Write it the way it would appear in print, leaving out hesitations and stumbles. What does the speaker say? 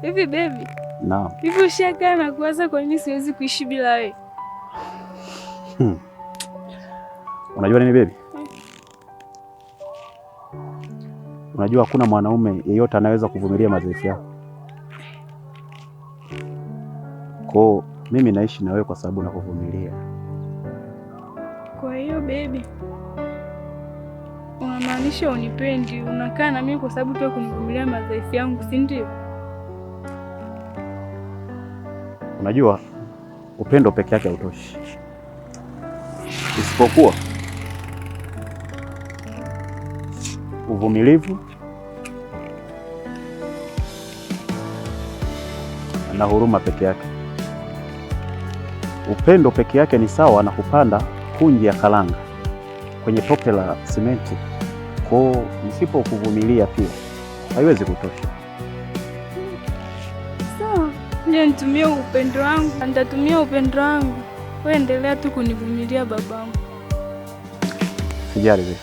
Hivi baby. Naam. Hivi ushakaa na kuwaza kwa nini siwezi kuishi bila wewe? Unajua nini baby? Unajua hakuna mwanaume yeyote anaweza kuvumilia madhaifu yako. Kwa mimi naishi na wewe kwa sababu nakuvumilia. Kwa hiyo baby, unamaanisha unipendi, unakaa na mimi kwa sababu tu kunivumilia madhaifu yangu, si ndio? Unajua upendo peke yake hautoshi, isipokuwa uvumilivu na huruma peke yake. Upendo peke yake ni sawa na kupanda kunji ya kalanga kwenye tope la simenti. Kwa nisipokuvumilia pia haiwezi kutosha. Sawa, nitumie upendo wangu, nitatumia upendo wangu. Wewe endelea tu kunivumilia babangu. Sijali.